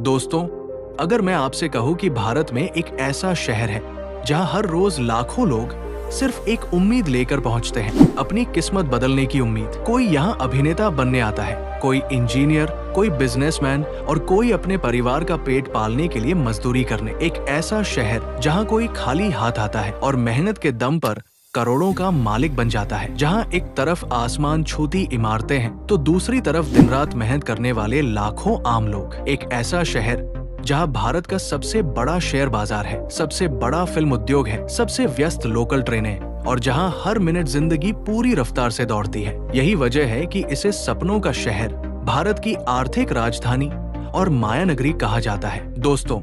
दोस्तों, अगर मैं आपसे कहूं कि भारत में एक ऐसा शहर है जहां हर रोज लाखों लोग सिर्फ एक उम्मीद लेकर पहुंचते हैं, अपनी किस्मत बदलने की उम्मीद। कोई यहाँ अभिनेता बनने आता है, कोई इंजीनियर, कोई बिजनेसमैन और कोई अपने परिवार का पेट पालने के लिए मजदूरी करने। एक ऐसा शहर जहाँ कोई खाली हाथ आता है और मेहनत के दम पर करोड़ों का मालिक बन जाता है, जहां एक तरफ आसमान छूती इमारतें हैं तो दूसरी तरफ दिन रात मेहनत करने वाले लाखों आम लोग। एक ऐसा शहर जहां भारत का सबसे बड़ा शेयर बाजार है, सबसे बड़ा फिल्म उद्योग है, सबसे व्यस्त लोकल ट्रेनें और जहां हर मिनट जिंदगी पूरी रफ्तार से दौड़ती है। यही वजह है कि इसे सपनों का शहर, भारत की आर्थिक राजधानी और माया नगरी कहा जाता है। दोस्तों,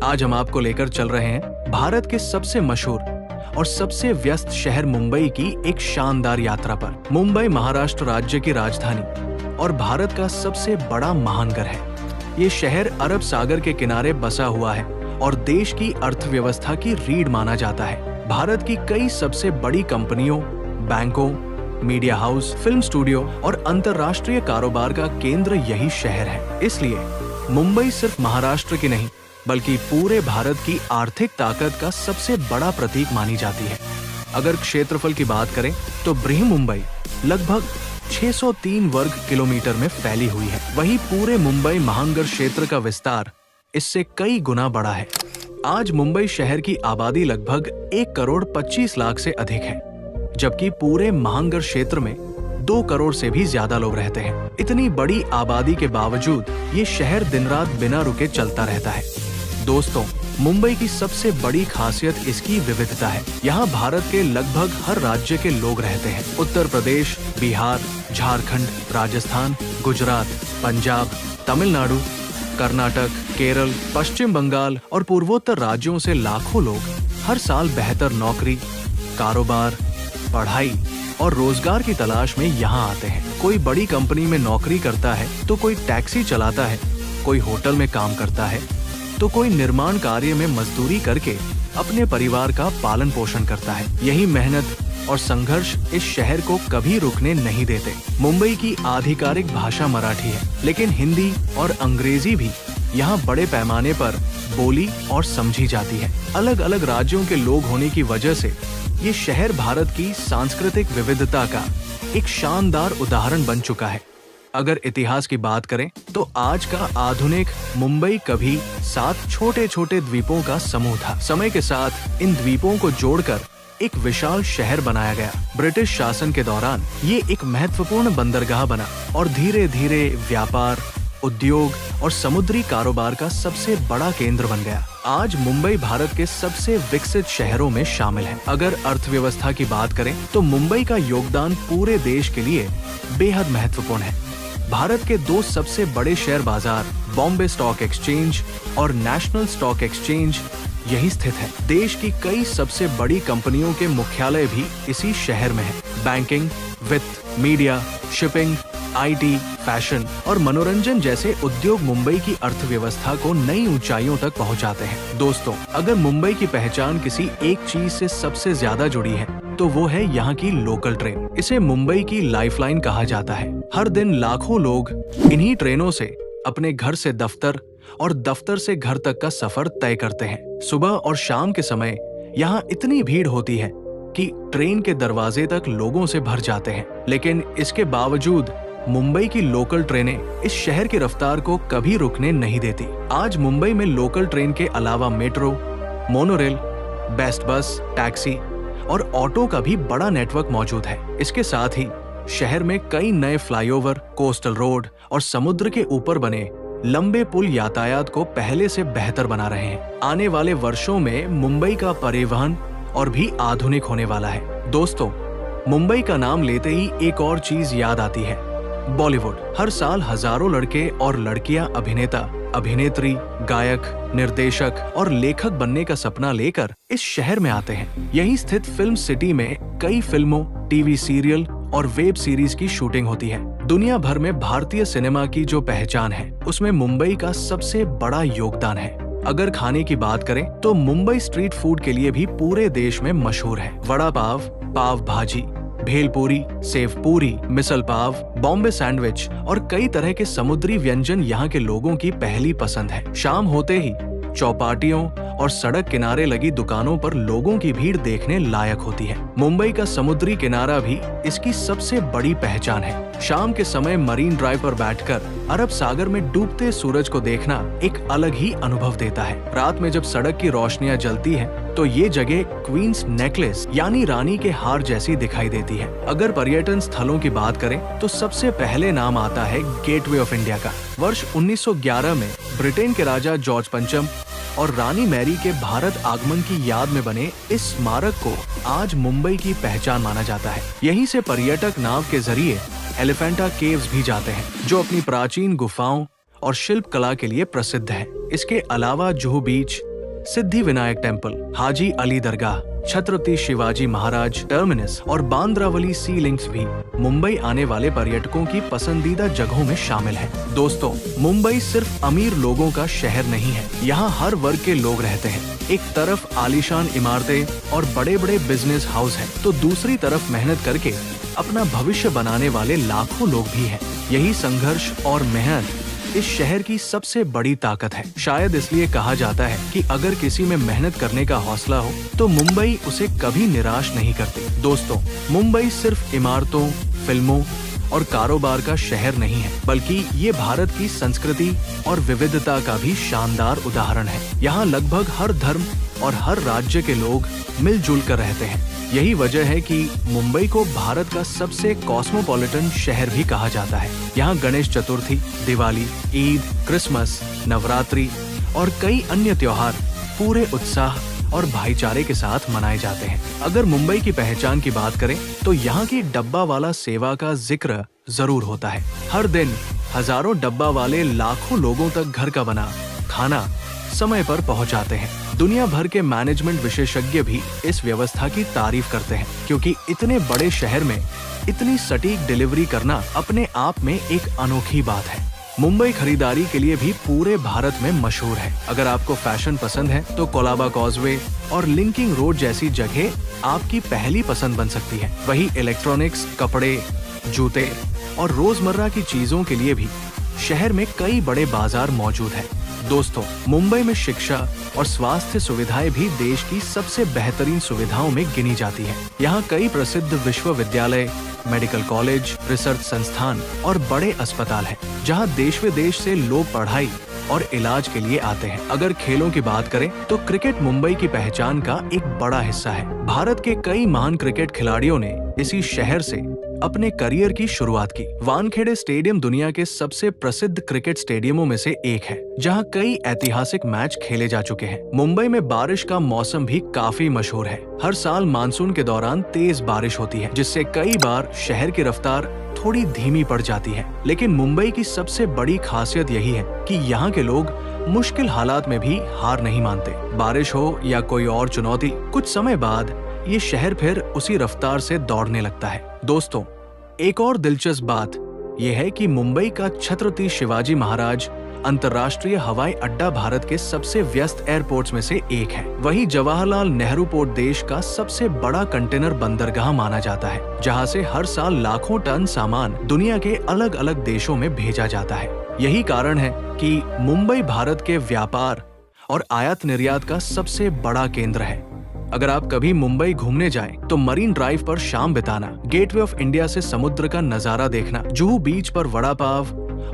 आज हम आपको लेकर चल रहे हैं भारत के सबसे मशहूर और सबसे व्यस्त शहर मुंबई की एक शानदार यात्रा पर। मुंबई महाराष्ट्र राज्य की राजधानी और भारत का सबसे बड़ा महानगर है। ये शहर अरब सागर के किनारे बसा हुआ है और देश की अर्थव्यवस्था की रीढ़ माना जाता है। भारत की कई सबसे बड़ी कंपनियों, बैंकों, मीडिया हाउस, फिल्म स्टूडियो और अंतर्राष्ट्रीय कारोबार का केंद्र यही शहर है। इसलिए मुंबई सिर्फ महाराष्ट्र की नहीं बल्कि पूरे भारत की आर्थिक ताकत का सबसे बड़ा प्रतीक मानी जाती है। अगर क्षेत्रफल की बात करें तो बृहमुंबई लगभग 603 वर्ग किलोमीटर में फैली हुई है। वहीं पूरे मुंबई महानगर क्षेत्र का विस्तार इससे कई गुना बड़ा है। आज मुंबई शहर की आबादी लगभग 1 करोड़ 25 लाख से अधिक है, जबकि पूरे महानगर क्षेत्र में 2 करोड़ से भी ज्यादा लोग रहते हैं। इतनी बड़ी आबादी के बावजूद ये शहर दिन रात बिना रुके चलता रहता है। दोस्तों, मुंबई की सबसे बड़ी खासियत इसकी विविधता है। यहाँ भारत के लगभग हर राज्य के लोग रहते हैं। उत्तर प्रदेश, बिहार, झारखंड, राजस्थान, गुजरात, पंजाब, तमिलनाडु, कर्नाटक, केरल, पश्चिम बंगाल और पूर्वोत्तर राज्यों से लाखों लोग हर साल बेहतर नौकरी, कारोबार, पढ़ाई और रोजगार की तलाश में यहाँ आते हैं। कोई बड़ी कंपनी में नौकरी करता है तो कोई टैक्सी चलाता है, कोई होटल में काम करता है तो कोई निर्माण कार्य में मजदूरी करके अपने परिवार का पालन पोषण करता है। यही मेहनत और संघर्ष इस शहर को कभी रुकने नहीं देते। मुंबई की आधिकारिक भाषा मराठी है, लेकिन हिंदी और अंग्रेजी भी यहाँ बड़े पैमाने पर बोली और समझी जाती है। अलग अलग राज्यों के लोग होने की वजह से ये शहर भारत की सांस्कृतिक विविधता का एक शानदार उदाहरण बन चुका है। अगर इतिहास की बात करें तो आज का आधुनिक मुंबई कभी 7 छोटे छोटे द्वीपों का समूह था। समय के साथ इन द्वीपों को जोड़कर एक विशाल शहर बनाया गया। ब्रिटिश शासन के दौरान ये एक महत्वपूर्ण बंदरगाह बना और धीरे धीरे व्यापार, उद्योग और समुद्री कारोबार का सबसे बड़ा केंद्र बन गया। आज मुंबई भारत के सबसे विकसित शहरों में शामिल है। अगर अर्थव्यवस्था की बात करें तो मुंबई का योगदान पूरे देश के लिए बेहद महत्वपूर्ण है। भारत के 2 सबसे बड़े शेयर बाजार बॉम्बे स्टॉक एक्सचेंज और नेशनल स्टॉक एक्सचेंज यही स्थित है। देश की कई सबसे बड़ी कंपनियों के मुख्यालय भी इसी शहर में है। बैंकिंग, वित्त, मीडिया, शिपिंग, आईटी, फैशन और मनोरंजन जैसे उद्योग मुंबई की अर्थव्यवस्था को नई ऊंचाइयों तक पहुंचाते हैं। दोस्तों, अगर मुंबई की पहचान किसी एक चीज से सबसे ज्यादा जुड़ी है तो वो है यहाँ की लोकल ट्रेन। इसे मुंबई की लाइफलाइन कहा जाता है। हर दिन लाखों लोग इन्हीं ट्रेनों से अपने घर से दफ्तर और दफ्तर से घर तक का सफर तय करते हैं। सुबह और शाम के समय यहाँ इतनी भीड़ होती है कि ट्रेन के दरवाजे तक लोगों से भर जाते हैं। लेकिन इसके बावजूद मुंबई की लोकल ट्रेनें इस शहर की रफ्तार को कभी रुकने नहीं देती। आज मुंबई में लोकल ट्रेन के अलावा मेट्रो, मोनोरेल, बेस्ट बस, टैक्सी और ऑटो का भी बड़ा नेटवर्क मौजूद है। इसके साथ ही शहर में कई नए फ्लाईओवर, कोस्टल रोड और समुद्र के ऊपर बने लंबे पुल यातायात को पहले से बेहतर बना रहे हैं। आने वाले वर्षों में मुंबई का परिवहन और भी आधुनिक होने वाला है। दोस्तों, मुंबई का नाम लेते ही एक और चीज याद आती है, बॉलीवुड। हर साल हजारों लड़के और लड़कियां अभिनेता, अभिनेत्री, गायक, निर्देशक और लेखक बनने का सपना लेकर इस शहर में आते हैं। यहीं स्थित फिल्म सिटी में कई फिल्मों, टीवी सीरियल और वेब सीरीज की शूटिंग होती है। दुनिया भर में भारतीय सिनेमा की जो पहचान है उसमें मुंबई का सबसे बड़ा योगदान है। अगर खाने की बात करें तो मुंबई स्ट्रीट फूड के लिए भी पूरे देश में मशहूर है। वड़ा पाव, पाव भाजी, भेलपूरी, सेव पूरी, मिसल पाव, बॉम्बे सैंडविच और कई तरह के समुद्री व्यंजन यहाँ के लोगों की पहली पसंद है। शाम होते ही चौपाटियों और सड़क किनारे लगी दुकानों पर लोगों की भीड़ देखने लायक होती है। मुंबई का समुद्री किनारा भी इसकी सबसे बड़ी पहचान है। शाम के समय मरीन ड्राइव पर बैठकर अरब सागर में डूबते सूरज को देखना एक अलग ही अनुभव देता है। रात में जब सड़क की रोशनियां जलती हैं, तो ये जगह क्वींस नेकलेस यानी रानी के हार जैसी दिखाई देती है। अगर पर्यटन स्थलों की बात करें तो सबसे पहले नाम आता है गेटवे ऑफ इंडिया का। वर्ष 1911 में ब्रिटेन के राजा जॉर्ज पंचम और रानी मैरी के भारत आगमन की याद में बने इस स्मारक को आज मुंबई की पहचान माना जाता है। यहीं से पर्यटक नाव के जरिए एलिफेंटा केव्स भी जाते हैं, जो अपनी प्राचीन गुफाओं और शिल्प कला के लिए प्रसिद्ध है। इसके अलावा जुहू बीच, सिद्धि विनायक टेम्पल, हाजी अली दरगाह, छत्रपति शिवाजी महाराज टर्मिनस और बांद्रावली सी लिंक्स भी मुंबई आने वाले पर्यटकों की पसंदीदा जगहों में शामिल है। दोस्तों, मुंबई सिर्फ अमीर लोगों का शहर नहीं है। यहाँ हर वर्ग के लोग रहते हैं। एक तरफ आलीशान इमारतें और बड़े बड़े बिजनेस हाउस हैं, तो दूसरी तरफ मेहनत करके अपना भविष्य बनाने वाले लाखों लोग भी हैं। यही संघर्ष और मेहनत इस शहर की सबसे बड़ी ताकत है। शायद इसलिए कहा जाता है कि अगर किसी में मेहनत करने का हौसला हो तो मुंबई उसे कभी निराश नहीं करती। दोस्तों, मुंबई सिर्फ इमारतों, फिल्मों और कारोबार का शहर नहीं है, बल्कि ये भारत की संस्कृति और विविधता का भी शानदार उदाहरण है। यहाँ लगभग हर धर्म और हर राज्य के लोग मिलजुल कर रहते हैं। यही वजह है कि मुंबई को भारत का सबसे कॉस्मोपॉलिटन शहर भी कहा जाता है। यहाँ गणेश चतुर्थी, दिवाली, ईद, क्रिसमस, नवरात्रि और कई अन्य त्योहार पूरे उत्साह और भाईचारे के साथ मनाए जाते हैं। अगर मुंबई की पहचान की बात करें तो यहाँ की डब्बा वाला सेवा का जिक्र जरूर होता है। हर दिन हजारों डब्बा वाले लाखों लोगों तक घर का बना खाना समय पर पहुंचाते हैं। दुनिया भर के मैनेजमेंट विशेषज्ञ भी इस व्यवस्था की तारीफ करते हैं, क्योंकि इतने बड़े शहर में इतनी सटीक डिलीवरी करना अपने आप में एक अनोखी बात है। मुंबई खरीदारी के लिए भी पूरे भारत में मशहूर है। अगर आपको फैशन पसंद है तो कोलाबा कॉजवे और लिंकिंग रोड जैसी जगह आपकी पहली पसंद बन सकती है। वहीं इलेक्ट्रॉनिक्स, कपड़े, जूते और रोजमर्रा की चीजों के लिए भी शहर में कई बड़े बाजार मौजूद हैं। दोस्तों, मुंबई में शिक्षा और स्वास्थ्य सुविधाएं भी देश की सबसे बेहतरीन सुविधाओं में गिनी जाती हैं। यहाँ कई प्रसिद्ध विश्वविद्यालय, मेडिकल कॉलेज, रिसर्च संस्थान और बड़े अस्पताल हैं, जहाँ देश विदेश से लोग पढ़ाई और इलाज के लिए आते हैं। अगर खेलों की बात करें तो क्रिकेट मुंबई की पहचान का एक बड़ा हिस्सा है। भारत के कई महान क्रिकेट खिलाड़ियों ने इसी शहर से अपने करियर की शुरुआत की। वानखेड़े स्टेडियम दुनिया के सबसे प्रसिद्ध क्रिकेट स्टेडियमों में से एक है, जहां कई ऐतिहासिक मैच खेले जा चुके हैं। मुंबई में बारिश का मौसम भी काफी मशहूर है। हर साल मानसून के दौरान तेज बारिश होती है, जिससे कई बार शहर की रफ्तार थोड़ी धीमी पड़ जाती है। लेकिन मुंबई की सबसे बड़ी खासियत यही है कि यहाँ के लोग मुश्किल हालात में भी हार नहीं मानते। बारिश हो या कोई और चुनौती, कुछ समय बाद ये शहर फिर उसी रफ्तार से दौड़ने लगता है। दोस्तों, एक और दिलचस्प बात यह है कि मुंबई का छत्रपति शिवाजी महाराज अंतर्राष्ट्रीय हवाई अड्डा भारत के सबसे व्यस्त एयरपोर्ट्स में से एक है। वहीं जवाहरलाल नेहरू पोर्ट देश का सबसे बड़ा कंटेनर बंदरगाह माना जाता है, जहां से हर साल लाखों टन सामान दुनिया के अलग अलग देशों में भेजा जाता है। यही कारण है कि मुंबई भारत के व्यापार और आयात निर्यात का सबसे बड़ा केंद्र है। अगर आप कभी मुंबई घूमने जाएं, तो मरीन ड्राइव पर शाम बिताना, गेटवे ऑफ इंडिया से समुद्र का नजारा देखना, जुहू बीच पर वड़ा पाव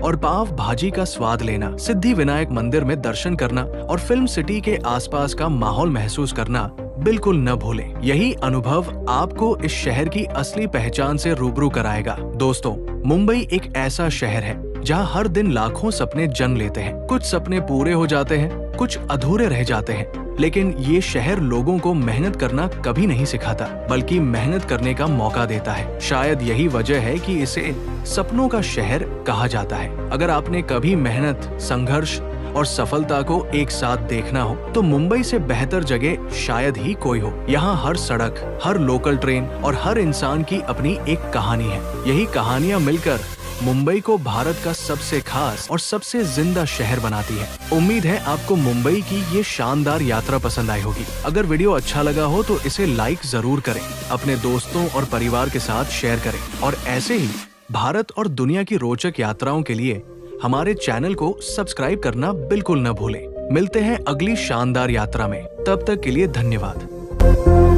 और पाव भाजी का स्वाद लेना, सिद्धि विनायक मंदिर में दर्शन करना और फिल्म सिटी के आसपास का माहौल महसूस करना बिल्कुल न भूलें। यही अनुभव आपको इस शहर की असली पहचान से रूबरू कराएगा। दोस्तों, मुंबई एक ऐसा शहर है जहां हर दिन लाखों सपने जन्म लेते हैं। कुछ सपने पूरे हो जाते हैं, कुछ अधूरे रह जाते हैं, लेकिन ये शहर लोगों को मेहनत करना कभी नहीं सिखाता, बल्कि मेहनत करने का मौका देता है। शायद यही वजह है कि इसे सपनों का शहर कहा जाता है। अगर आपने कभी मेहनत, संघर्ष और सफलता को एक साथ देखना हो, तो मुंबई से बेहतर जगह शायद ही कोई हो। यहाँ हर सड़क, हर लोकल ट्रेन और हर इंसान की अपनी एक कहानी है। यही कहानियाँ मिलकर मुंबई को भारत का सबसे खास और सबसे जिंदा शहर बनाती है। उम्मीद है आपको मुंबई की ये शानदार यात्रा पसंद आई होगी। अगर वीडियो अच्छा लगा हो तो इसे लाइक जरूर करें, अपने दोस्तों और परिवार के साथ शेयर करें और ऐसे ही भारत और दुनिया की रोचक यात्राओं के लिए हमारे चैनल को सब्सक्राइब करना बिल्कुल न भूलें। मिलते हैं अगली शानदार यात्रा में, तब तक के लिए धन्यवाद।